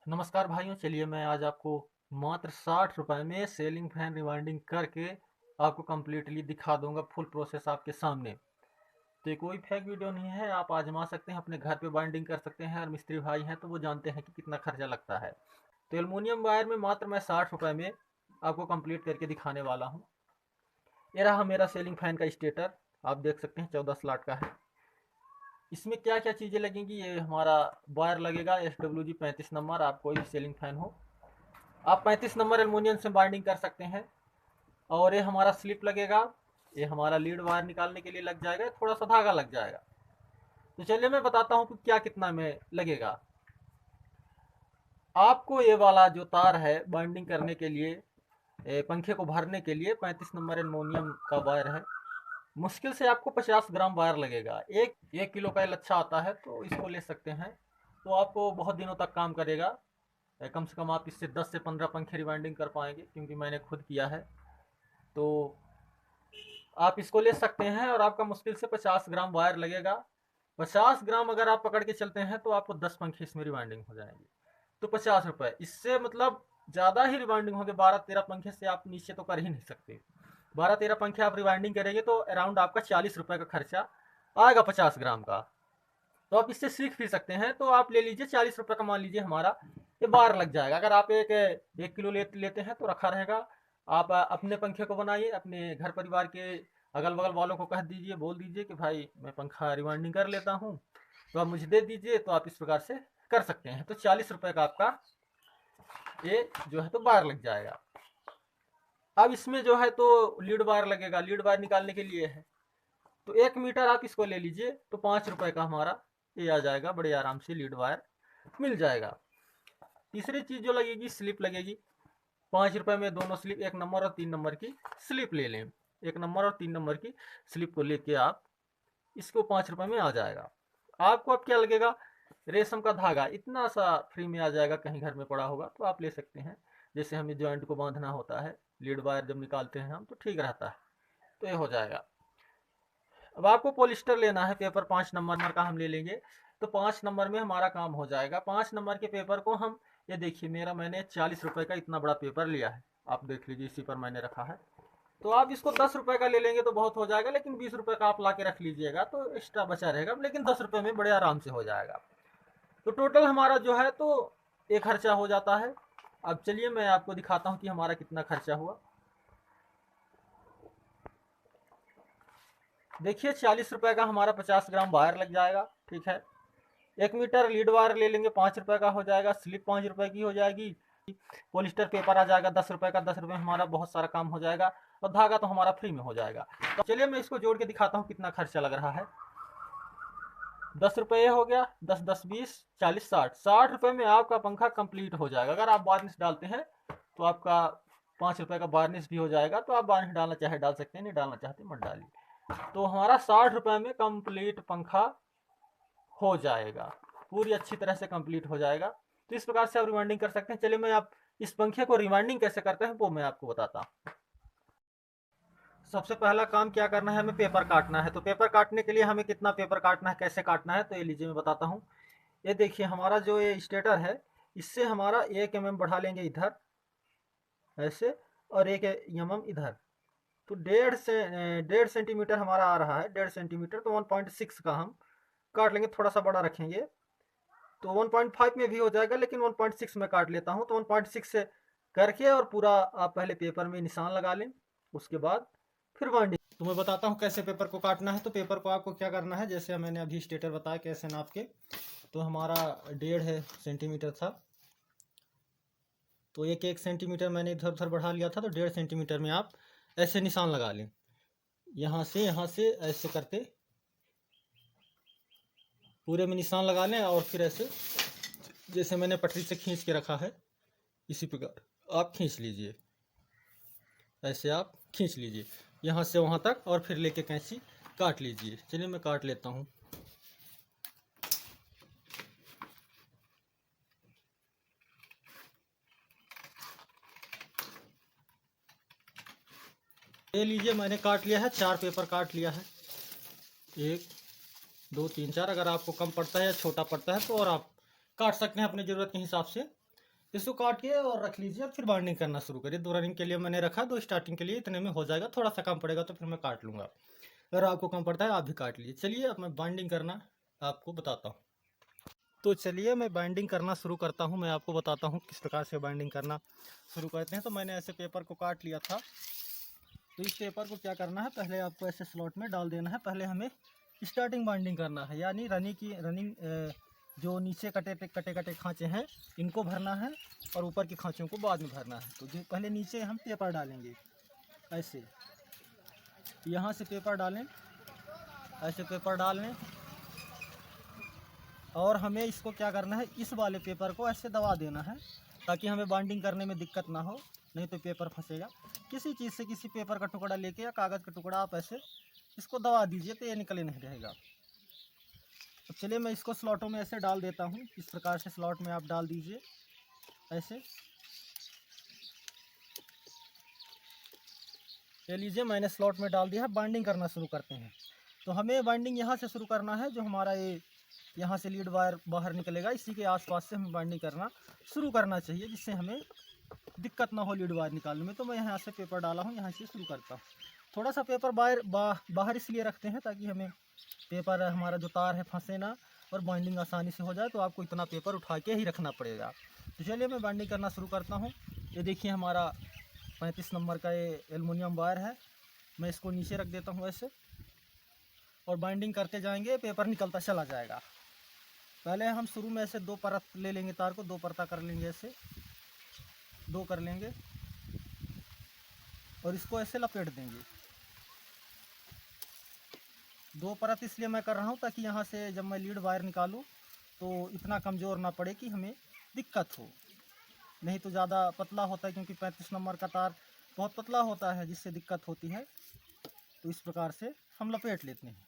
नमस्कार भाइयों, चलिए मैं आज आपको मात्र 60 रुपए में सेलिंग फैन रिवाइंडिंग करके आपको कम्प्लीटली दिखा दूंगा फुल प्रोसेस आपके सामने। तो ये कोई फेक वीडियो नहीं है, आप आजमा सकते हैं, अपने घर पे बाइंडिंग कर सकते हैं। और मिस्त्री भाई हैं तो वो जानते हैं कि कितना खर्चा लगता है। तो एलुमिनियम वायर में मात्र मैं 60 रुपए में आपको कंप्लीट करके दिखाने वाला हूँ। ये रहा मेरा सेलिंग फैन का स्टेटर, आप देख सकते हैं 14 स्लॉट का है। इसमें क्या क्या चीज़ें लगेंगी, ये हमारा वायर लगेगा SWG 35 नंबर। आप कोई भी सेलिंग फैन हो, आप 35 नंबर एलुमिनियम से बाइंडिंग कर सकते हैं। और ये हमारा स्लिप लगेगा, ये हमारा लीड वायर निकालने के लिए लग जाएगा, थोड़ा सा धागा लग जाएगा। तो चलिए मैं बताता हूँ कि क्या कितना में लगेगा। आपको ये वाला जो तार है बाइंडिंग करने के लिए, पंखे को भरने के लिए 35 नंबर एलुमिनियम का वायर है। मुश्किल से आपको 50 ग्राम वायर लगेगा। एक किलो का लच्छा आता है तो इसको ले सकते हैं। तो आपको बहुत दिनों तक काम करेगा। कम से कम आप इससे 10 से 15 पंखे रिवाइंडिंग कर पाएंगे, क्योंकि मैंने खुद किया है। तो आप इसको ले सकते हैं और आपका मुश्किल से 50 ग्राम वायर लगेगा। 50 ग्राम अगर आप पकड़ के चलते हैं तो आपको 10 पंखे इसमें रिवाइंडिंग हो जाएंगे। तो 50 रुपये, इससे मतलब ज़्यादा ही रिवाइंडिंग होंगे। 12-13 पंखे से आप नीचे तो कर ही नहीं सकते। 12-13 पंखे आप रिवाइंडिंग करेंगे तो अराउंड आपका 40 रुपये का खर्चा आएगा 50 ग्राम का। तो आप इससे सीख भी सकते हैं। तो आप ले लीजिए 40 रुपये का, मान लीजिए हमारा ये बार लग जाएगा। अगर आप एक किलो लेते हैं तो रखा रहेगा। आप अपने पंखे को बनाइए, अपने घर परिवार के अगल बगल वालों को कह दीजिए, बोल दीजिए कि भाई मैं पंखा रिवाइंडिंग कर लेता हूँ, तो आप मुझे दे दीजिए। तो आप इस प्रकार से कर सकते हैं। तो 40 रुपये का आपका ये जो है तो बार लग जाएगा। अब इसमें जो है तो लीड वायर लगेगा, लीड वायर निकालने के लिए है। तो 1 मीटर आप इसको ले लीजिए, तो 5 रुपये का हमारा ये आ जाएगा। बड़े आराम से लीड वायर मिल जाएगा। तीसरी चीज़ जो लगेगी, स्लिप लगेगी। 5 रुपये में दोनों स्लिप, 1 नंबर और 3 नंबर की स्लिप ले लें। 1 नंबर और 3 नंबर की स्लिप को लेके आप इसको 5 रुपये में आ जाएगा। आपको अब क्या लगेगा, रेशम का धागा इतना सा फ्री में आ जाएगा। कहीं घर में पड़ा होगा तो आप ले सकते हैं। जैसे हमें जॉइंट को बांधना होता है, लीड वायर जब निकालते हैं हम, तो ठीक रहता है। तो ये हो जाएगा। अब आपको पॉलिस्टर लेना है, पेपर 5 नंबर का हम ले लेंगे। तो 5 नंबर में हमारा काम हो जाएगा। 5 नंबर के पेपर को हम, ये देखिए मैंने 40 रुपये का इतना बड़ा पेपर लिया है। आप देख लीजिए, इसी पर मैंने रखा है। तो आप इसको 10 रुपये का ले लेंगे तो बहुत हो जाएगा, लेकिन 20 रुपये का आप ला के रख लीजिएगा तो एक्स्ट्रा बचा रहेगा। लेकिन 10 रुपये में बड़े आराम से हो जाएगा। तो टोटल हमारा जो है तो एक खर्चा हो जाता है। अब चलिए मैं आपको दिखाता हूँ कि हमारा कितना खर्चा हुआ। देखिए 40 रुपये का हमारा 50 ग्राम वायर लग जाएगा, ठीक है। 1 मीटर लीड वायर ले लेंगे, 5 रुपये का हो जाएगा। स्लिप 5 रुपये की हो जाएगी। पॉलिस्टर पेपर आ जाएगा 10 रुपये का। 10 रुपये में हमारा बहुत सारा काम हो जाएगा। और धागा तो हमारा फ्री में हो जाएगा। तो चलिए मैं इसको जोड़ के दिखाता हूँ कितना खर्चा लग रहा है। 10 रुपये हो गया, 10 10 20 40 60। 60 रुपये में आपका पंखा कंप्लीट हो जाएगा। अगर आप वार्निश डालते हैं तो आपका 5 रुपये का वार्निश भी हो जाएगा। तो आप वार्निश डालना चाहे डाल सकते हैं, नहीं डालना चाहते मत डालिए। तो हमारा 60 रुपये में कंप्लीट पंखा हो जाएगा, पूरी अच्छी तरह से कंप्लीट हो जाएगा। तो इस प्रकार से आप रिवाइंडिंग कर सकते हैं। चलिए मैं आप इस पंखे को रिवाइंडिंग कैसे करते हैं वो मैं आपको बताता हूँ। सबसे पहला काम क्या करना है, हमें पेपर काटना है। तो पेपर काटने के लिए हमें कितना पेपर काटना है, कैसे काटना है, तो ये लीजिए मैं बताता हूँ। ये देखिए हमारा जो ये स्टेटर है, इससे हमारा 1 mm बढ़ा लेंगे इधर ऐसे, और 1 mm इधर। तो 1.5 सेंटीमीटर हमारा आ रहा है। 1.5 सेंटीमीटर, तो 1.6 का हम काट लेंगे। थोड़ा सा बड़ा रखेंगे तो 1.5 में भी हो जाएगा, लेकिन 1.6 में काट लेता हूँ। तो 1.6 से करके और पूरा आप पहले पेपर में निशान लगा लें, उसके बाद फिर बाइंडिंग। तो मैं बताता हूँ कैसे पेपर को काटना है। तो पेपर को आपको क्या करना है, जैसे मैंने अभी स्टेटर बताया कैसे नाप के। तो हमारा 1.5 सेंटीमीटर था, तो 1 सेंटीमीटर मैंने इधर उधर बढ़ा लिया था। तो 1.5 सेंटीमीटर में आप ऐसे निशान लगा लें, यहाँ से ऐसे करते पूरे में निशान लगा लें। और फिर ऐसे जैसे मैंने पटरी से खींच के रखा है, इसी प्रकार आप खींच लीजिए। ऐसे आप खींच लीजिए यहाँ से वहाँ तक, और फिर लेके कैंची काट लीजिए। चलिए मैं काट लेता हूँ। ये लीजिए मैंने काट लिया है, 4 पेपर काट लिया है। 1 2 3 4। अगर आपको कम पड़ता है या छोटा पड़ता है तो और आप काट सकते हैं अपनी ज़रूरत के हिसाब से। इसको काट के और रख लीजिए, अब फिर बाइंडिंग करना शुरू करिए। 2 रनिंग के लिए मैंने रखा, 2 स्टार्टिंग के लिए, इतने में हो जाएगा। थोड़ा सा कम पड़ेगा तो फिर मैं काट लूँगा। अगर आपको कम पड़ता है आप भी काट लीजिए। चलिए अब मैं बाइंडिंग करना आपको बताता हूँ। तो चलिए मैं बाइंडिंग करना शुरू करता हूँ। मैं आपको बताता हूँ किस प्रकार से बाइंडिंग करना शुरू करते हैं। तो मैंने ऐसे पेपर को काट लिया था। तो इस पेपर को क्या करना है, पहले आपको ऐसे स्लॉट में डाल देना है। पहले हमें स्टार्टिंग बाइंडिंग करना है, यानी रनिंग जो नीचे कटे कटे खांचे हैं इनको भरना है और ऊपर के खांचों को बाद में भरना है। तो जो पहले नीचे हम पेपर डालेंगे, ऐसे यहाँ से पेपर डालें, ऐसे पेपर डाल लें। और हमें इसको क्या करना है, इस वाले पेपर को ऐसे दबा देना है ताकि हमें बाइंडिंग करने में दिक्कत ना हो, नहीं तो पेपर फंसेगा। किसी चीज़ से, किसी पेपर का टुकड़ा लेके या कागज़ का टुकड़ा आप ऐसे इसको दबा दीजिए तो ये निकले नहीं रहेगा। तो चलिए मैं इसको स्लॉटों में ऐसे डाल देता हूँ। इस प्रकार से स्लॉट में आप डाल दीजिए ऐसे। ले लीजिए मैंने स्लॉट में डाल दिया है। बाइंडिंग करना शुरू करते हैं। तो हमें बाइंडिंग यहाँ से शुरू करना है। जो हमारा ये यहाँ से लीड वायर बाहर निकलेगा, इसी के आसपास से हमें बाइंडिंग करना शुरू करना चाहिए, जिससे हमें दिक्कत ना हो लीड वायर निकालने में। तो मैं यहाँ से पेपर डाला हूँ, यहाँ से शुरू करता हूँ। थोड़ा सा पेपर बाहर इसलिए रखते हैं ताकि हमें पेपर हमारा जो तार है फंसे ना और बाइंडिंग आसानी से हो जाए। तो आपको इतना पेपर उठा के ही रखना पड़ेगा। तो चलिए मैं बाइंडिंग करना शुरू करता हूँ। ये देखिए हमारा 35 नंबर का ये एल्युमिनियम वायर है। मैं इसको नीचे रख देता हूँ ऐसे, और बाइंडिंग करते जाएंगे, पेपर निकलता चला जाएगा। पहले हम शुरू में ऐसे 2 परत ले लेंगे, तार को 2 परता कर लेंगे, ऐसे 2 कर लेंगे और इसको ऐसे लपेट देंगे। 2 परत इसलिए मैं कर रहा हूँ ताकि यहाँ से जब मैं लीड वायर निकालूँ तो इतना कमज़ोर ना पड़े कि हमें दिक्कत हो। नहीं तो ज़्यादा पतला होता है, क्योंकि 35 नंबर का तार बहुत पतला होता है जिससे दिक्कत होती है। तो इस प्रकार से हम लपेट लेते हैं।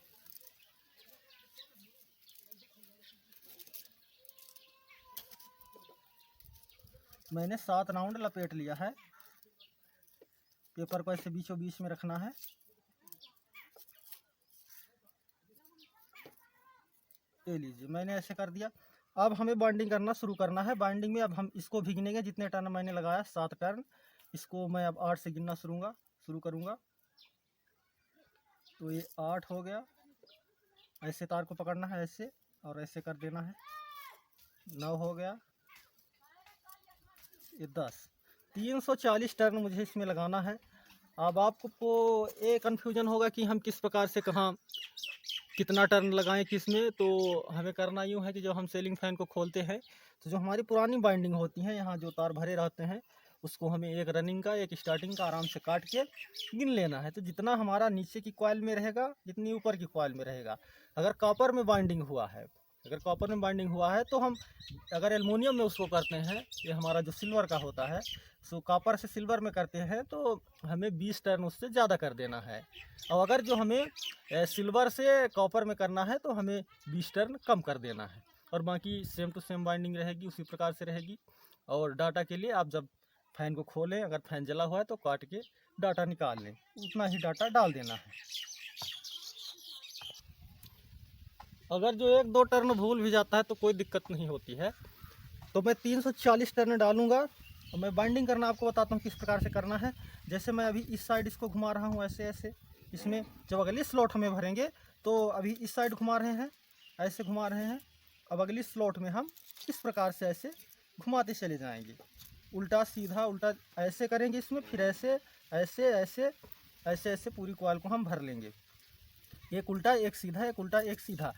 मैंने 7 राउंड लपेट लिया है। पेपर को ऐसे बीचों बीच में रखना है। ले लीजिए मैंने ऐसे कर दिया। अब हमें बाइंडिंग करना शुरू करना है। बाइंडिंग में अब हम इसको भीगनेंगे, जितने टर्न मैंने लगाया 7 टर्न, इसको मैं अब 8 से गिनना शुरू करूँगा। तो ये 8 हो गया। ऐसे तार को पकड़ना है ऐसे और ऐसे कर देना है। 9 हो गया। ये 10। 340 टर्न मुझे इसमें लगाना है। अब आपको ये कन्फ्यूजन होगा कि हम किस प्रकार से कहाँ कितना टर्न लगाएं किस में। तो हमें करना यूँ है कि जब हम सीलिंग फैन को खोलते हैं तो जो हमारी पुरानी बाइंडिंग होती है, यहाँ जो तार भरे रहते हैं, उसको हमें एक रनिंग का एक स्टार्टिंग का आराम से काट के गिन लेना है। तो जितना हमारा नीचे की कॉइल में रहेगा, जितनी ऊपर की कॉइल में रहेगा। अगर कॉपर में बाइंडिंग हुआ है, तो हम अगर एल्युमिनियम में उसको करते हैं, ये हमारा जो सिल्वर का होता है, सो कॉपर से सिल्वर में करते हैं तो हमें 20 टर्न उससे ज़्यादा कर देना है। और अगर जो हमें सिल्वर से कॉपर में करना है तो हमें 20 टर्न कम कर देना है। और बाकी सेम टू सेम बाइंडिंग रहेगी, उसी प्रकार से रहेगी। और डाटा के लिए आप जब फैन को खोलें, अगर फैन जला हुआ है तो काट के डाटा निकाल लें, उतना ही डाटा डाल देना है। अगर जो 1-2 टर्न भूल भी जाता है तो कोई दिक्कत नहीं होती है। तो मैं 340 टर्न डालूंगा। और मैं बाइंडिंग करना आपको बताता हूँ किस प्रकार से करना है। जैसे मैं अभी इस साइड इसको घुमा रहा हूँ ऐसे ऐसे, इसमें जब अगली स्लॉट हमें भरेंगे तो अभी इस साइड घुमा रहे हैं, ऐसे घुमा रहे हैं। अब अगली स्लॉट में हम इस प्रकार से ऐसे घुमाते चले जाएंगे, उल्टा सीधा उल्टा ऐसे करेंगे इसमें, फिर ऐसे ऐसे ऐसे ऐसे ऐसे पूरी कॉइल को हम भर लेंगे। एक उल्टा एक सीधा, एक उल्टा एक सीधा,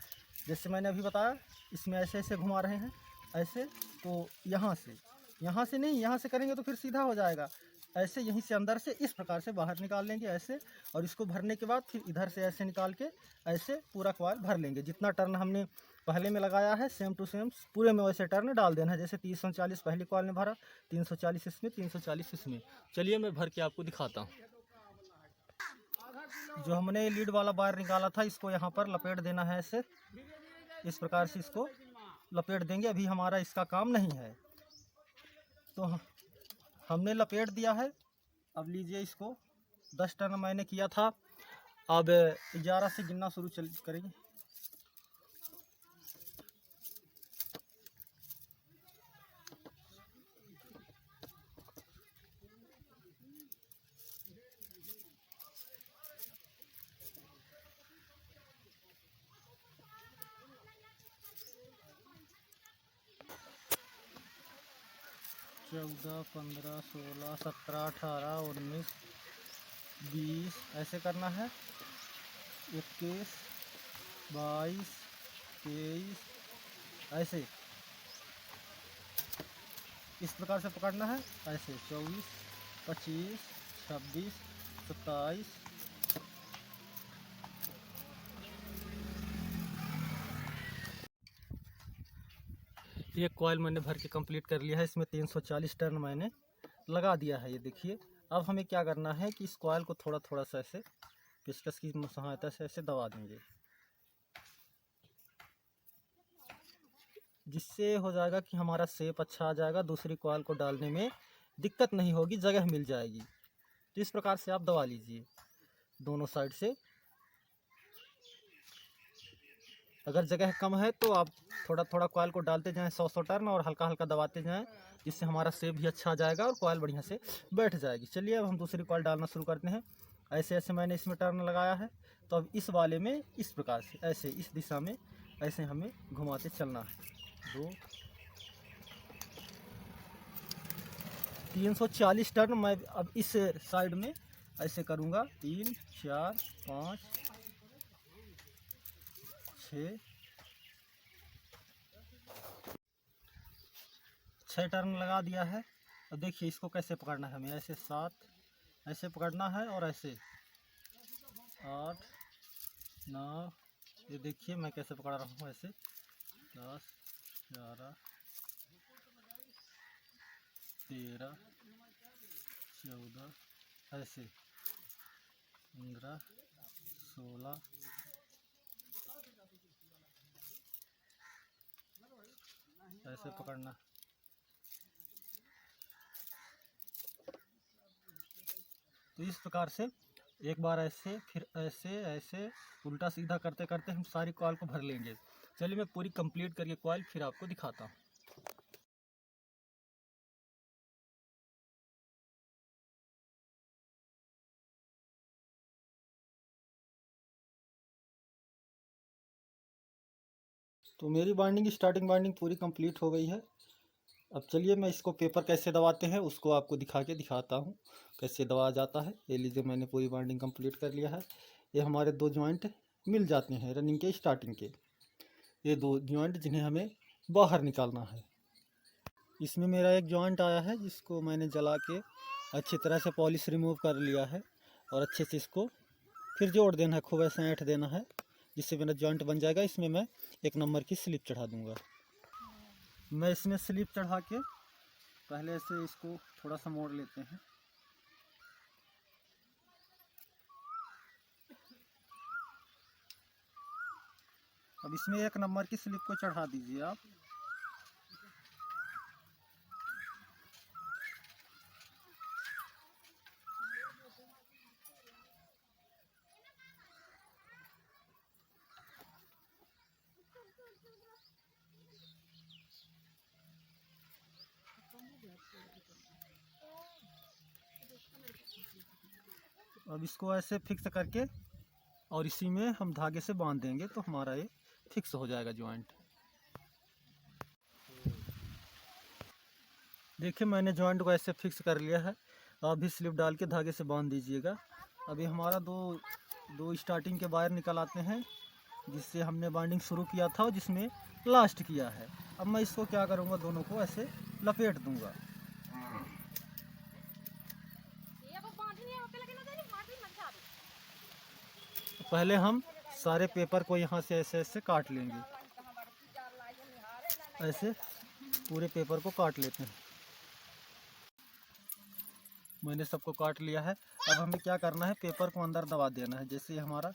जैसे मैंने अभी बताया। इसमें ऐसे ऐसे घुमा रहे हैं ऐसे। तो यहाँ से नहीं, यहाँ से करेंगे तो फिर सीधा हो जाएगा। ऐसे यहीं से अंदर से इस प्रकार से बाहर निकाल लेंगे ऐसे, और इसको भरने के बाद फिर इधर से ऐसे निकाल के ऐसे पूरा कॉइल भर लेंगे। जितना टर्न हमने पहले में लगाया है सेम टू सेम पूरे में वैसे टर्न डाल देना है। जैसे 340 पहली कॉइल में भरा, 340 इसमें, 340 इसमें। चलिए मैं भर के आपको दिखाता हूँ। जो हमने लीड वाला वायर निकाला था, इसको यहाँ पर लपेट देना है ऐसे, इस प्रकार से इसको लपेट देंगे। अभी हमारा इसका काम नहीं है, तो हमने लपेट दिया है। अब लीजिए इसको, 10 टर्न मैंने किया था, अब 11 से गिनना शुरू करेंगे। 14, 15, 16, 17, 18, 19, 20 ऐसे करना है। 21, 22, 23 ऐसे इस प्रकार से पकड़ना है। ऐसे 24, 25, 26, 27। ये कॉइल मैंने भर के कंप्लीट कर लिया है। इसमें 340 टर्न मैंने लगा दिया है, ये देखिए। अब हमें क्या करना है कि इस कॉइल को थोड़ा थोड़ा सा ऐसे पेचकस की सहायता से ऐसे दबा देंगे, जिससे हो जाएगा कि हमारा शेप अच्छा आ जाएगा, दूसरी कॉइल को डालने में दिक्कत नहीं होगी, जगह मिल जाएगी। तो इस प्रकार से आप दबा लीजिए दोनों साइड से। अगर जगह कम है तो आप थोड़ा थोड़ा कॉइल को डालते जाएं 100 टर्न, और हल्का हल्का दबाते जाएं, जिससे हमारा शेप भी अच्छा आ जाएगा और कॉइल बढ़िया से बैठ जाएगी। चलिए अब हम दूसरी कॉइल डालना शुरू करते हैं। ऐसे ऐसे मैंने इसमें टर्न लगाया है। तो अब इस वाले में इस प्रकार से ऐसे इस दिशा में ऐसे हमें घुमाते चलना है। 340 टर्न मैं अब इस साइड में ऐसे करूँगा। 3, 4, 5, 6 टर्न लगा दिया है। अब देखिए इसको कैसे पकड़ना है हमें। ऐसे 7 ऐसे पकड़ना है, और ऐसे 8, 9, ये देखिए मैं कैसे पकड़ रहा हूँ। ऐसे 10, 11, 13, 14, ऐसे 15, 16 ऐसे पकड़ना। तो इस प्रकार से एक बार ऐसे, फिर ऐसे ऐसे उल्टा सीधा करते करते हम सारी कॉइल को भर लेंगे। चलिए मैं पूरी कंप्लीट करके कॉइल फिर आपको दिखाता हूँ। तो मेरी बाइंडिंग स्टार्टिंग बाइंडिंग पूरी कंप्लीट हो गई है। अब चलिए मैं इसको पेपर कैसे दबाते हैं उसको आपको दिखाता हूँ कैसे दबाया जाता है। ये लीजिए मैंने पूरी बाइंडिंग कंप्लीट कर लिया है। ये हमारे 2 जॉइंट मिल जाते हैं रनिंग के स्टार्टिंग के, ये 2 जॉइंट जिन्हें हमें बाहर निकालना है। इसमें मेरा एक जॉइंट आया है जिसको मैंने जला के अच्छी तरह से पॉलिश रिमूव कर लिया है, और अच्छे से इसको फिर जोड़ देना है, खूब ऐसे ऐंठ देना है, जिससे मेरा जॉइंट बन जाएगा। इसमें मैं 1 नंबर की स्लिप चढ़ा दूंगा। मैं इसमें स्लिप चढ़ा के पहले से इसको थोड़ा सा मोड़ लेते हैं। अब इसमें 1 नंबर की स्लिप को चढ़ा दीजिए आप। अब इसको ऐसे फिक्स करके और इसी में हम धागे से बांध देंगे तो हमारा ये फिक्स हो जाएगा जॉइंट। देखिए मैंने जॉइंट को ऐसे फिक्स कर लिया है। आप भी स्लिप डाल के धागे से बांध दीजिएगा। अभी हमारा दो स्टार्टिंग के वायर निकल आते हैं, जिससे हमने बाइंडिंग शुरू किया था और जिसमें लास्ट किया है। अब मैं इसको क्या करूँगा, दोनों को ऐसे लपेट दूँगा। पहले हम सारे पेपर को यहाँ से ऐसे ऐसे काट लेंगे। ऐसे पूरे पेपर को काट लेते हैं। मैंने सबको काट लिया है। अब हमें क्या करना है, पेपर को अंदर दबा देना है। जैसे हमारा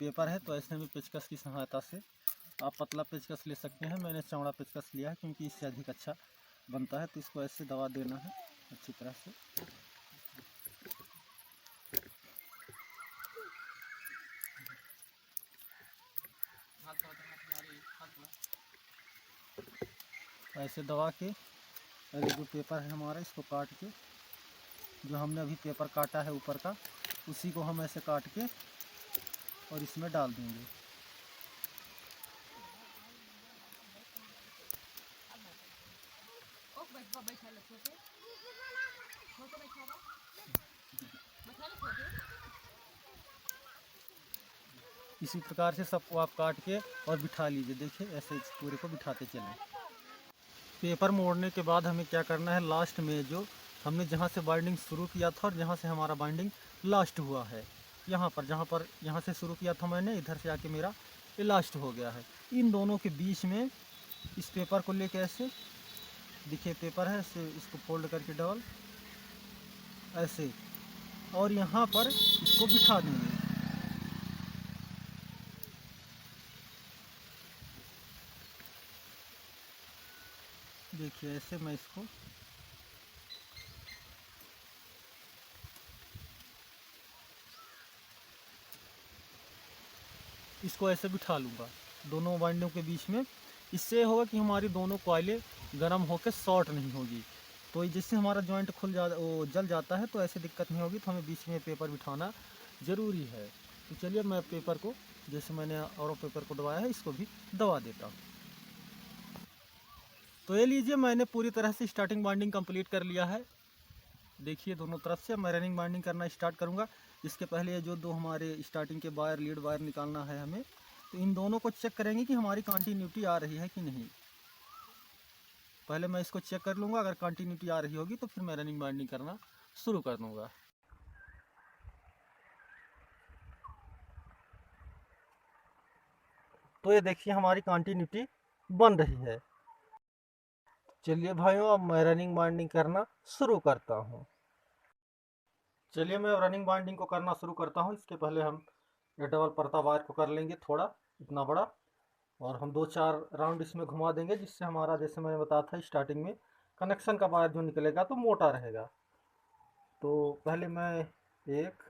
पेपर है तो ऐसे में पेचकस की सहायता से आप पतला पेचकस ले सकते हैं। मैंने चौड़ा पेचकस लिया है क्योंकि इससे अधिक अच्छा बनता है। तो इसको ऐसे दबा देना है अच्छी तरह से। ऐसे दबा के पहले जो पेपर है हमारा इसको काट के, जो हमने अभी पेपर काटा है ऊपर का, उसी को हम ऐसे काट के और इसमें डाल देंगे। इसी प्रकार से सबको आप काट के और बिठा लीजिए। देखिए ऐसे इस पूरे को बिठाते चलें। पेपर मोड़ने के बाद हमें क्या करना है, लास्ट में जो हमने जहाँ से बाइंडिंग शुरू किया था और जहाँ से हमारा बाइंडिंग लास्ट हुआ है, यहाँ पर यहाँ से शुरू किया था मैंने, इधर से आके मेरा ये लास्ट हो गया है। इन दोनों के बीच में इस पेपर को लेके ऐसे, देखिए पेपर है, इसे इसको फोल्ड करके डबल ऐसे, और यहाँ पर इसको बिठा देंगे। देखिए ऐसे मैं इसको ऐसे बिठा लूँगा दोनों बाइंडिंग के बीच में। इससे होगा कि हमारी दोनों कॉइलें गर्म होकर शॉर्ट नहीं होगी, तो जिससे हमारा जॉइंट जल जाता है, तो ऐसे दिक्कत नहीं होगी। तो हमें बीच में पेपर बिठाना ज़रूरी है। तो चलिए मैं पेपर को, जैसे मैंने और पेपर को दबाया है, इसको भी दबा देता हूँ। तो ये लीजिए, मैंने पूरी तरह से स्टार्टिंग बाइंडिंग कंप्लीट कर लिया है। देखिए दोनों तरफ से मैं रनिंग बाइंडिंग करना स्टार्ट करूँगा। इसके पहले ये जो दो हमारे स्टार्टिंग के वायर, लीड वायर निकालना है हमें, तो इन दोनों को चेक करेंगे कि हमारी कंटिन्यूटी आ रही है कि नहीं। पहले मैं इसको चेक कर लूँगा, अगर कंटिन्यूटी आ रही होगी तो फिर मैं रनिंग बाइंडिंग करना शुरू कर दूँगा। तो ये देखिए हमारी कंटिन्यूटी बन रही है। चलिए भाइयों, अब मैं रनिंग बाइंडिंग करना शुरू करता हूँ। चलिए मैं रनिंग बाइंडिंग को करना शुरू करता हूँ। इसके पहले हम ये डबल परता वायर को कर लेंगे थोड़ा इतना बड़ा, और हम 2-4 राउंड इसमें घुमा देंगे, जिससे हमारा, जैसे मैंने बताया था स्टार्टिंग में, कनेक्शन का वायर जो निकलेगा तो मोटा रहेगा। तो पहले मैं 1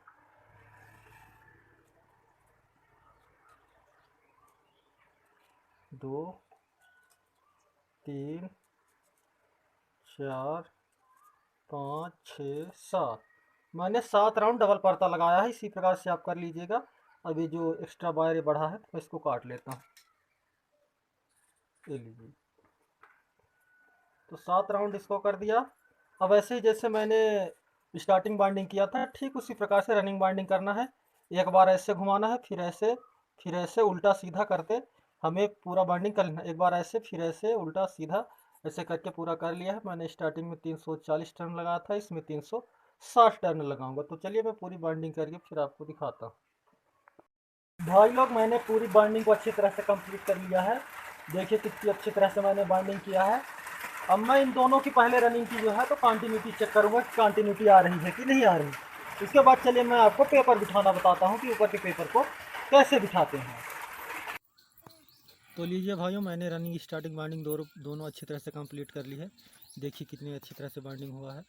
2 3 4 5 6 7, मैंने 7 राउंड डबल परता लगाया है। इसी प्रकार से आप कर लीजिएगा। अब ये जो एक्स्ट्रा वायर बढ़ा है, तो मैं इसको काट लेता हूँ। ये लीजिए, तो 7 राउंड इसको कर दिया। अब ऐसे ही जैसे मैंने स्टार्टिंग बाइंडिंग किया था, ठीक उसी प्रकार से रनिंग बाइंडिंग करना है। एक बार ऐसे घुमाना है, फिर ऐसे उल्टा सीधा करते हमें पूरा बाइंडिंग कर लेना। एक बार ऐसे, फिर ऐसे उल्टा सीधा, ऐसे करके पूरा कर लिया है। मैंने स्टार्टिंग में 340 टर्न लगाया था, इसमें 360 टर्न लगाऊंगा। तो चलिए मैं पूरी बाइंडिंग करके फिर आपको दिखाता हूँ। भाई लोग, मैंने पूरी बाइंडिंग को अच्छी तरह से कंप्लीट कर लिया है। देखिए कितनी अच्छी तरह से मैंने बाइंडिंग किया है। अब मैं इन दोनों की पहले रनिंग की जो है तो कंटिन्यूटी चेक करूंगा कि कंटिन्यूटी आ रही है कि नहीं आ रही। इसके बाद चलिए मैं आपको पेपर बिठाना बताता हूँ कि ऊपर के पेपर को कैसे बिठाते हैं। तो लीजिए भाइयों, मैंने रनिंग स्टार्टिंग बाइंडिंग दोनों अच्छी तरह से कंप्लीट कर ली है। देखिए कितनी अच्छी तरह से बाइंडिंग हुआ है।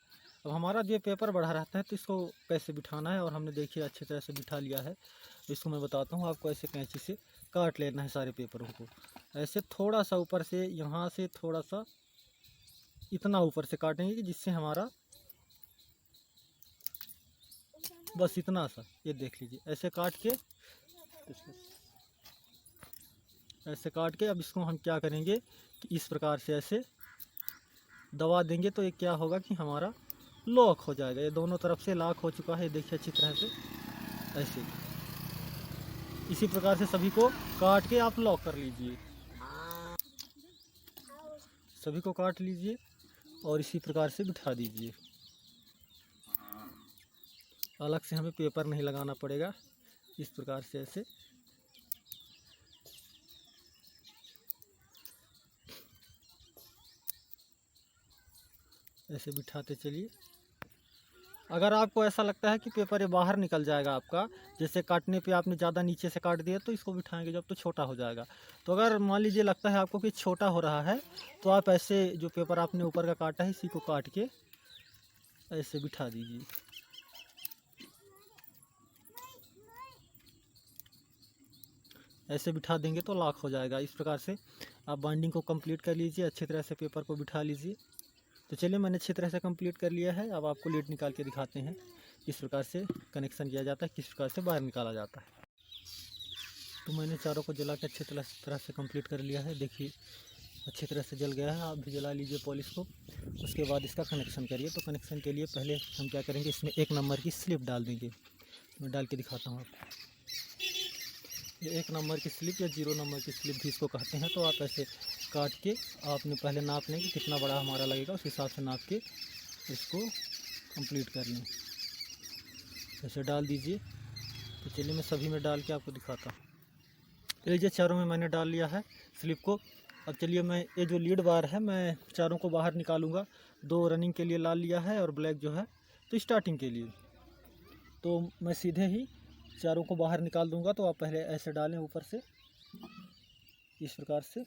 अब हमारा जो पेपर बढ़ा रहता है, तो इसको कैसे बिठाना है, और हमने देखिए अच्छी तरह से बिठा लिया है। इसको मैं बताता हूँ आपको। ऐसे कैंची से काट लेना है सारे पेपरों को। ऐसे थोड़ा सा ऊपर से, यहाँ से थोड़ा सा इतना ऊपर से काटेंगे कि जिससे हमारा, बस इतना सा, ये देख लीजिए, ऐसे काट के, अब इसको हम क्या करेंगे कि इस प्रकार से ऐसे दबा देंगे। तो ये क्या होगा कि हमारा लॉक हो जाएगा। ये दोनों तरफ से लॉक हो चुका है, देखिए अच्छी तरह से। ऐसे इसी प्रकार से सभी को काट के आप लॉक कर लीजिए। सभी को काट लीजिए और इसी प्रकार से बिठा दीजिए। अलग से हमें पेपर नहीं लगाना पड़ेगा। इस प्रकार से ऐसे बिठाते चलिए। अगर आपको ऐसा लगता है कि पेपर ये बाहर निकल जाएगा आपका, जैसे काटने पे आपने ज़्यादा नीचे से काट दिया, तो इसको बिठाएंगे जब तो छोटा हो जाएगा। तो अगर मान लीजिए लगता है आपको कि छोटा हो रहा है, तो आप ऐसे जो पेपर आपने ऊपर का काटा है, इसी को काट के ऐसे बिठा दीजिए। ऐसे बिठा देंगे तो लॉक हो जाएगा। इस प्रकार से आप बाइंडिंग को कंप्लीट कर लीजिए, अच्छी तरह से पेपर को बिठा लीजिए। तो चलिए मैंने अच्छी तरह से कंप्लीट कर लिया है। अब आपको लीड निकाल के दिखाते हैं किस प्रकार से कनेक्शन किया जाता है, किस प्रकार से बाहर निकाला जाता है। तो मैंने चारों को जला के अच्छी तरह से कंप्लीट कर लिया है। देखिए अच्छी तरह से जल गया है, आप भी जला लीजिए पॉलिश को। उसके बाद इसका कनेक्शन करिए। तो कनेक्शन के लिए पहले हम क्या करेंगे, इसमें 1 नंबर की स्लिप डाल देंगे। मैं डाल के दिखाता हूँ आपको। ये 1 नंबर की स्लिप या 0 नंबर की स्लिप भी इसको कहते हैं। तो आप ऐसे काट के आपने पहले नाप लें कि कितना बड़ा हमारा लगेगा, उस हिसाब से नाप के इसको कंप्लीट कर लें। ऐसे डाल दीजिए। तो चलिए मैं सभी में डाल के आपको दिखाता हूँ। लीजिए चारों में मैंने डाल लिया है स्लिप को। अब चलिए मैं ये जो लीड वायर है मैं चारों को बाहर निकालूंगा। 2 रनिंग के लिए लाल लिया है और ब्लैक जो है तो स्टार्टिंग के लिए। तो मैं सीधे ही चारों को बाहर निकाल दूंगा। तो आप पहले ऐसे डालें ऊपर से, इस प्रकार से।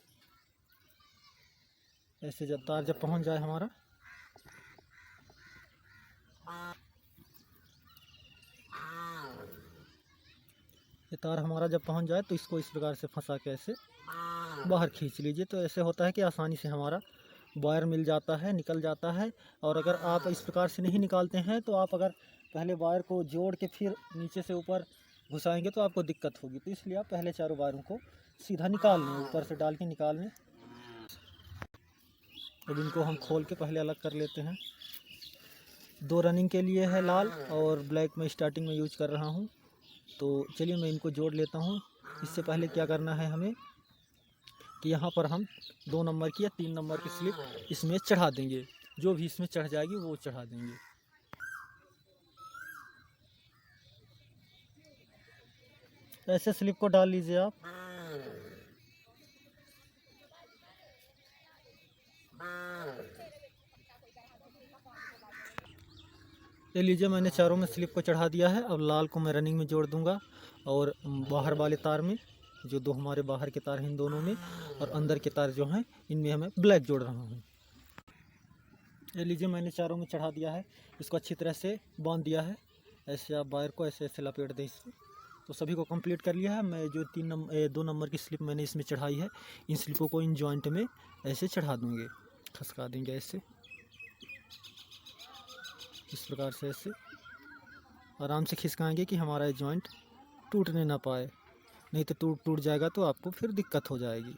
ऐसे जब तार जब पहुंच जाए हमारा, ये तार हमारा जब पहुंच जाए तो इसको इस प्रकार से फंसा के ऐसे बाहर खींच लीजिए। तो ऐसे होता है कि आसानी से हमारा वायर मिल जाता है, निकल जाता है। और अगर आप इस प्रकार से नहीं निकालते हैं तो आप अगर पहले वायर को जोड़ के फिर नीचे से ऊपर घुसाएंगे तो आपको दिक्कत होगी। तो इसलिए आप पहले चारों वायरों को सीधा निकाल लें, ऊपर से डाल के निकाल लें। अब इनको हम खोल के पहले अलग कर लेते हैं। 2 रनिंग के लिए है लाल और ब्लैक में स्टार्टिंग में यूज कर रहा हूँ। तो चलिए मैं इनको जोड़ लेता हूँ। इससे पहले क्या करना है हमें कि यहाँ पर हम 2 नंबर की या 3 नंबर की स्लिप इसमें चढ़ा देंगे। जो भी इसमें चढ़ जाएगी वो चढ़ा देंगे। ऐसे स्लिप को डाल लीजिए आप। ये लीजिए मैंने चारों में स्लिप को चढ़ा दिया है। अब लाल को मैं रनिंग में जोड़ दूंगा और बाहर वाले तार में, जो 2 हमारे बाहर के तार हैं इन दोनों में, और अंदर के तार जो हैं इनमें हमें ब्लैक जोड़ रहा हूँ। ये लीजिए मैंने चारों में चढ़ा दिया है। इसको अच्छी तरह से बांध दिया है। ऐसे आप वायर को ऐसे ऐसे लपेट दें इससे। तो सभी को कंप्लीट कर लिया है। मैं जो 2 नंबर की स्लिप मैंने इसमें चढ़ाई है, इन स्लिपों को इन जॉइंट में ऐसे चढ़ा दूँगे, खसका देंगे ऐसे, इस प्रकार से ऐसे आराम से खिसकाएंगे कि हमारा ये जॉइंट टूटने ना पाए। नहीं तो टूट जाएगा तो आपको फिर दिक्कत हो जाएगी।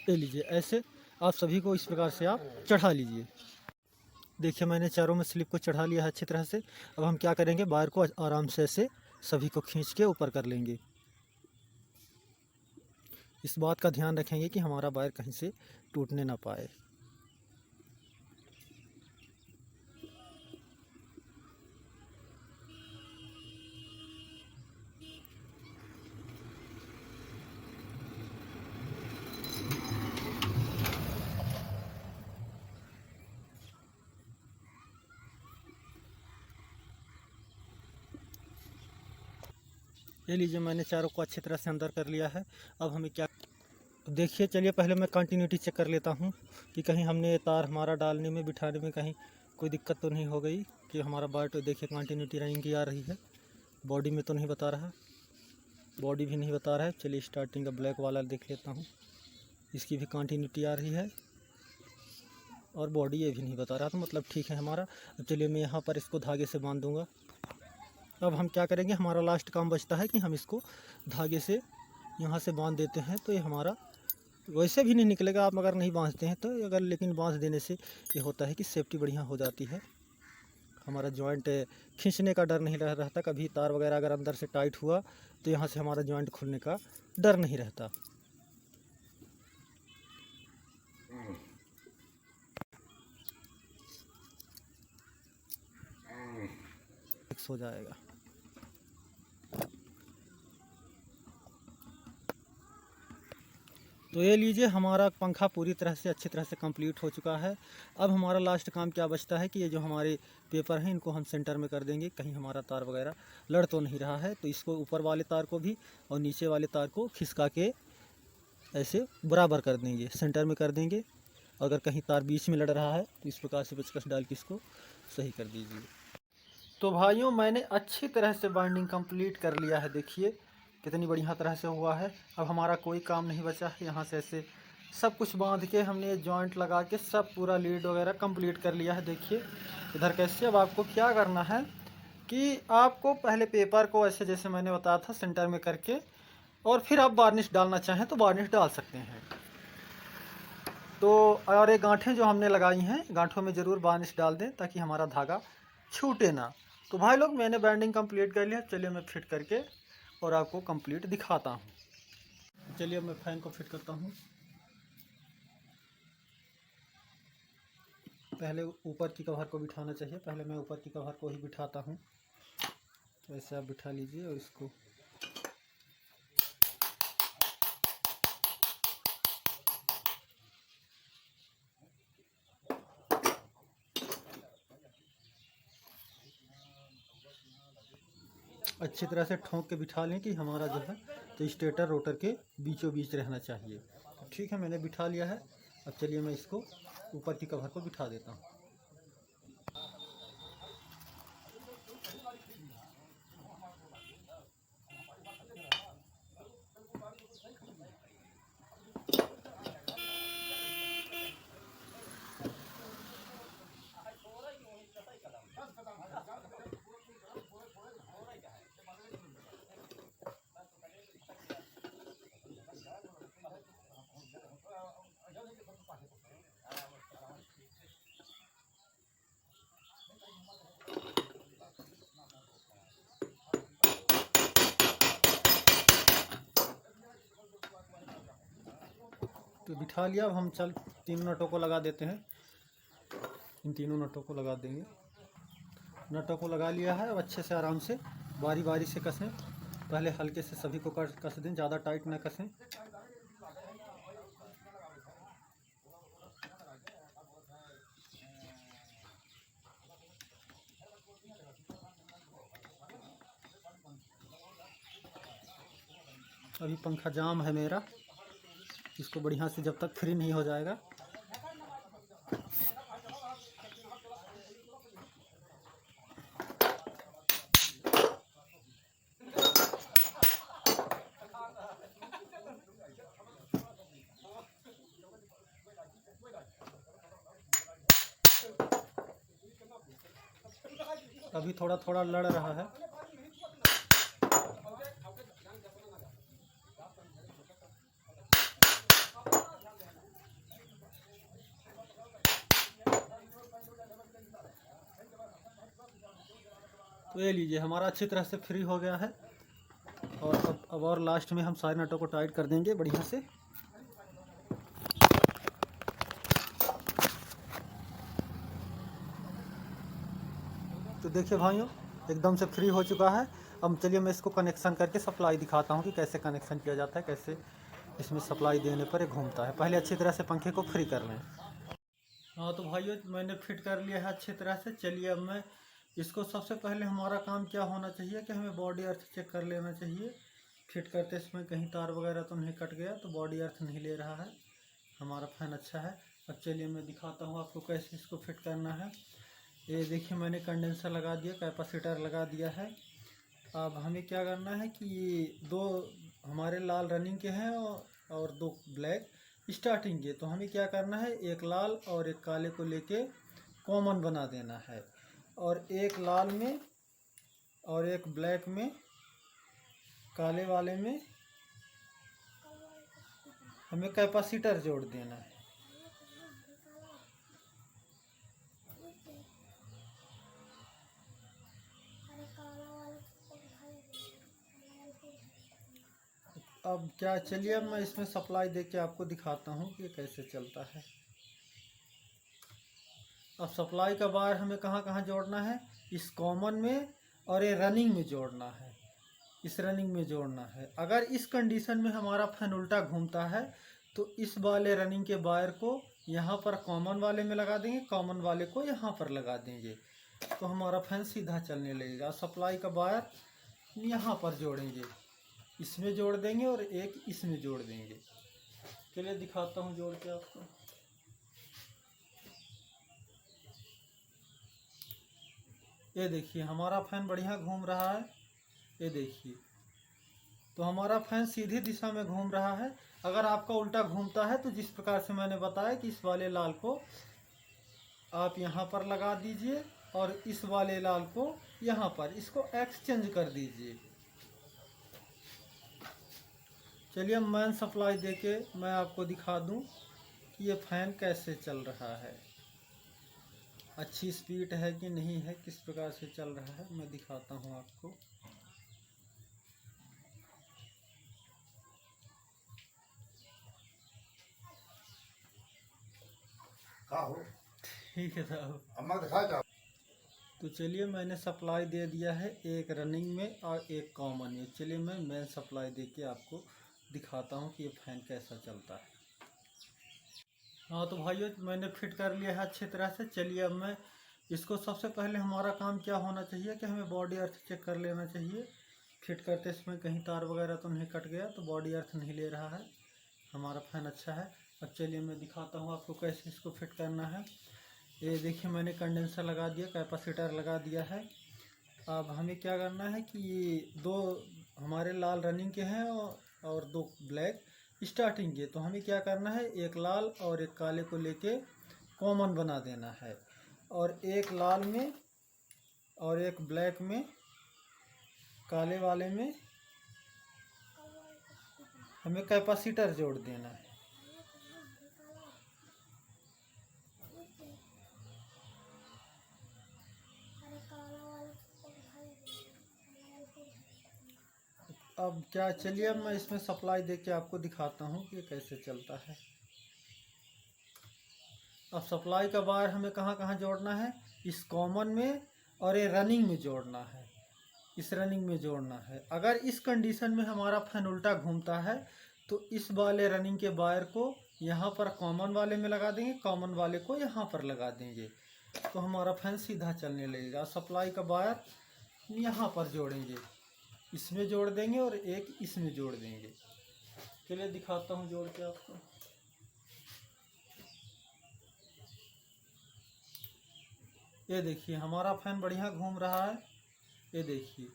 ले लीजिए ऐसे आप सभी को इस प्रकार से आप चढ़ा लीजिए। देखिए मैंने चारों में स्लिप को चढ़ा लिया है अच्छी तरह से। अब हम क्या करेंगे, वायर को आराम से ऐसे सभी को खींच के ऊपर कर लेंगे। इस बात का ध्यान रखेंगे कि हमारा वायर कहीं से टूटने ना पाए। ये लीजिए मैंने चारों को अच्छी तरह से अंदर कर लिया है। अब हमें क्या, देखिए चलिए पहले मैं कंटिन्यूटी चेक कर लेता हूँ कि कहीं हमने तार हमारा डालने में बिठाने में कहीं कोई दिक्कत तो नहीं हो गई कि हमारा बाट, तो देखिए कंटिन्यूटी रनिंग की आ रही है। बॉडी में तो नहीं बता रहा, बॉडी भी नहीं बता रहा है। चलिए स्टार्टिंग का ब्लैक वाला देख लेता हूँ, इसकी भी कंटिन्यूटी आ रही है और बॉडी ये भी नहीं बता रहा, तो मतलब ठीक है हमारा। अब चलिए मैं यहाँ पर इसको धागे से बांध दूँगा। अब हम क्या करेंगे, हमारा लास्ट काम बचता है कि हम इसको धागे से यहाँ से बांध देते हैं। तो ये हमारा वैसे भी नहीं निकलेगा आप अगर नहीं बांधते हैं तो, अगर लेकिन बांध देने से ये होता है कि सेफ्टी बढ़िया हो जाती है। हमारा जॉइंट खींचने का डर नहीं रहता। कभी तार वगैरह अगर अंदर से टाइट हुआ तो यहाँ से हमारा जॉइंट खुलने का डर नहीं रहता। फिक्स हो जाएगा। तो ये लीजिए हमारा पंखा पूरी तरह से अच्छी तरह से कंप्लीट हो चुका है। अब हमारा लास्ट काम क्या बचता है कि ये जो हमारे पेपर हैं इनको हम सेंटर में कर देंगे। कहीं हमारा तार वगैरह लड़ तो नहीं रहा है, तो इसको ऊपर वाले तार को भी और नीचे वाले तार को खिसका के ऐसे बराबर कर देंगे, सेंटर में कर देंगे। अगर कहीं तार बीच में लड़ रहा है तो इस प्रकार से पेचकस डाल के इसको सही कर दीजिए। तो भाइयों मैंने अच्छी तरह से बाइंडिंग कंप्लीट कर लिया है। देखिए कितनी बढ़िया तरह से हुआ है। अब हमारा कोई काम नहीं बचा है। यहाँ से ऐसे सब कुछ बांध के हमने जॉइंट लगा के सब पूरा लीड वगैरह कंप्लीट कर लिया है। देखिए इधर कैसे। अब आपको क्या करना है कि आपको पहले पेपर को ऐसे जैसे मैंने बताया था सेंटर में करके, और फिर आप वार्निश डालना चाहें तो वार्निश डाल सकते हैं। तो और ये गांठें जो हमने लगाई हैं, गांठों में ज़रूर वार्निश डाल दें ताकि हमारा धागा छूटे ना। तो भाई लोग मैंने बैंडिंग कंप्लीट कर लिया। चलिए मैं फिट करके और आपको कंप्लीट दिखाता हूँ। चलिए मैं फ़ैन को फिट करता हूँ। पहले ऊपर की कवर को बिठाना चाहिए, पहले मैं ऊपर की कवर को ही बिठाता हूँ। तो ऐसे आप बिठा लीजिए और इसको अच्छी तरह से ठोंक के बिठा लें कि हमारा जो है तो स्टेटर रोटर के बीचों बीच रहना चाहिए। तो ठीक है, मैंने बिठा लिया है। अब चलिए मैं इसको ऊपर की कवर को बिठा देता हूँ। तो बिठा लिया। अब हम तीनों नटों को लगा देते हैं। इन तीनों नटों को लगा देंगे। नटों को लगा लिया है। अब अच्छे से आराम से बारी बारी से कसें। पहले हल्के से सभी को कस दें, ज़्यादा टाइट ना कसें। अभी पंखा जाम है मेरा, इसको बढ़िया से जब तक फ्री नहीं हो जाएगा। अभी थोड़ा थोड़ा लड़ रहा है। तो ये लीजिए, हमारा अच्छी तरह से फ्री हो गया है। और अब और लास्ट में हम सारे नटों को टाइट कर देंगे बढ़िया से। तो देखिए भाइयों, एकदम से फ्री हो चुका है। अब चलिए मैं इसको कनेक्शन करके सप्लाई दिखाता हूँ कि कैसे कनेक्शन किया जाता है, कैसे इसमें सप्लाई देने पर ये घूमता है। पहले अच्छी तरह से पंखे को फ्री कर लें। हाँ तो भाइयों, मैंने फिट कर लिया है अच्छी तरह से। चलिए अब मैं इसको, सबसे पहले हमारा काम क्या होना चाहिए कि हमें बॉडी अर्थ चेक कर लेना चाहिए। फिट करते समय कहीं तार वगैरह तो नहीं कट गया, तो बॉडी अर्थ नहीं ले रहा है, हमारा फैन अच्छा है। अब चलिए मैं दिखाता हूँ आपको कैसे इसको फिट करना है। ये देखिए, मैंने कंडेंसर लगा दिया, कैपेसिटर लगा दिया है। अब हमें क्या करना है कि ये दो हमारे लाल रनिंग के हैं और दो ब्लैक स्टार्टिंग के। तो हमें क्या करना है, एक लाल और एक काले को लेके कॉमन बना देना है, और एक लाल में और एक ब्लैक में, काले वाले में हमें कैपेसिटर जोड़ देना है। अब क्या, चलिए अब मैं इसमें सप्लाई देके आपको दिखाता हूँ कि ये कैसे चलता है। अब सप्लाई का वायर हमें कहाँ कहाँ जोड़ना है, इस कॉमन में और ये रनिंग में जोड़ना है, इस रनिंग में जोड़ना है। अगर इस कंडीशन में हमारा फैन उल्टा घूमता है तो इस वाले रनिंग के वायर को यहाँ पर कॉमन वाले में लगा देंगे, कॉमन वाले को यहाँ पर लगा देंगे, तो हमारा फैन सीधा चलने लगेगा। सप्लाई का वायर यहाँ पर जोड़ेंगे, इसमें जोड़ देंगे और एक इसमें जोड़ देंगे। चलिए दिखाता हूँ जोड़ के आपको। ये देखिए, हमारा फैन बढ़िया घूम रहा है। ये देखिए, तो हमारा फैन सीधी दिशा में घूम रहा है। अगर आपका उल्टा घूमता है तो जिस प्रकार से मैंने बताया कि इस वाले लाल को आप यहाँ पर लगा दीजिए और इस वाले लाल को यहाँ पर, इसको एक्सचेंज कर दीजिए। चलिए मेन सप्लाई देके मैं आपको दिखा दूं कि ये फैन कैसे चल रहा है, अच्छी स्पीड है कि नहीं है, किस प्रकार से चल रहा है, मैं दिखाता हूं आपको। ठीक है साहब। तो चलिए मैंने सप्लाई दे दिया है, एक रनिंग में और एक कॉमन में। चलिए मैं मेन सप्लाई दे के आपको दिखाता हूँ कि ये फैन कैसा चलता है। हाँ तो भाइयों मैंने फिट कर लिया है अच्छी तरह से। चलिए अब मैं इसको, सबसे पहले हमारा काम क्या होना चाहिए कि हमें बॉडी अर्थ चेक कर लेना चाहिए। फिट करते समय कहीं तार वगैरह तो नहीं कट गया, तो बॉडी अर्थ नहीं ले रहा है, हमारा फैन अच्छा है। अब चलिए मैं दिखाता हूँ आपको कैसे इसको फिट करना है। ये देखिए मैंने कंडेंसर लगा दिया, कैपेसिटर लगा दिया है। अब हमें क्या करना है कि ये दो हमारे लाल रनिंग के हैं और दो ब्लैक स्टार्टिंग के, तो हमें क्या करना है, एक लाल और एक काले को लेके कॉमन बना देना है, और एक लाल में और एक ब्लैक में, काले वाले में हमें कैपेसिटर जोड़ देना है। अब क्या, चलिए अब मैं इसमें सप्लाई देके आपको दिखाता हूँ कि ये कैसे चलता है। अब सप्लाई का वायर हमें कहाँ कहाँ जोड़ना है, इस कॉमन में और ये रनिंग में जोड़ना है, इस रनिंग में जोड़ना है। अगर इस कंडीशन में हमारा फैन उल्टा घूमता है तो इस वाले रनिंग के वायर को यहाँ पर कॉमन वाले में लगा देंगे, कॉमन वाले को यहाँ पर लगा देंगे, तो हमारा फैन सीधा चलने लगेगा। सप्लाई का वायर यहाँ पर जोड़ेंगे, इसमें जोड़ देंगे और एक इसमें जोड़ देंगे। चलिए दिखाता हूँ जोड़ के आपको। ये देखिए हमारा फैन बढ़िया घूम रहा है, ये देखिए,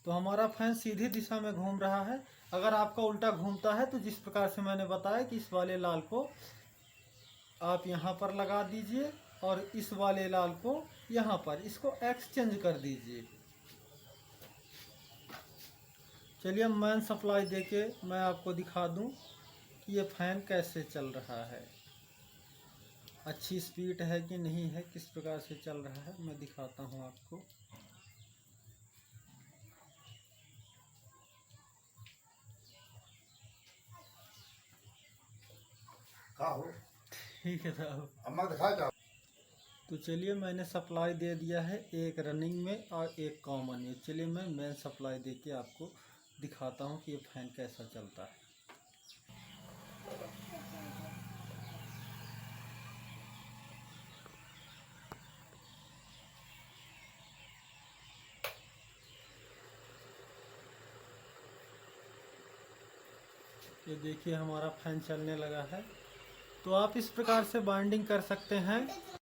तो हमारा फैन सीधी दिशा में घूम रहा है। अगर आपका उल्टा घूमता है तो जिस प्रकार से मैंने बताया कि इस वाले लाल को आप यहाँ पर लगा दीजिए और इस वाले लाल को यहाँ पर, इसको एक्सचेंज कर दीजिए। चलिए मेन सप्लाई देके मैं आपको दिखा दूं कि ये फैन कैसे चल रहा है, अच्छी स्पीड है कि नहीं है, किस प्रकार से चल रहा है, मैं दिखाता हूं आपको। ठीक है साहब। तो चलिए मैंने सप्लाई दे दिया है, एक रनिंग में और एक कॉमन में। चलिए मैं मेन सप्लाई देके आपको दिखाता हूँ कि ये फैन कैसा चलता है। ये देखिए हमारा फैन चलने लगा है। तो आप इस प्रकार से बाइंडिंग कर सकते हैं।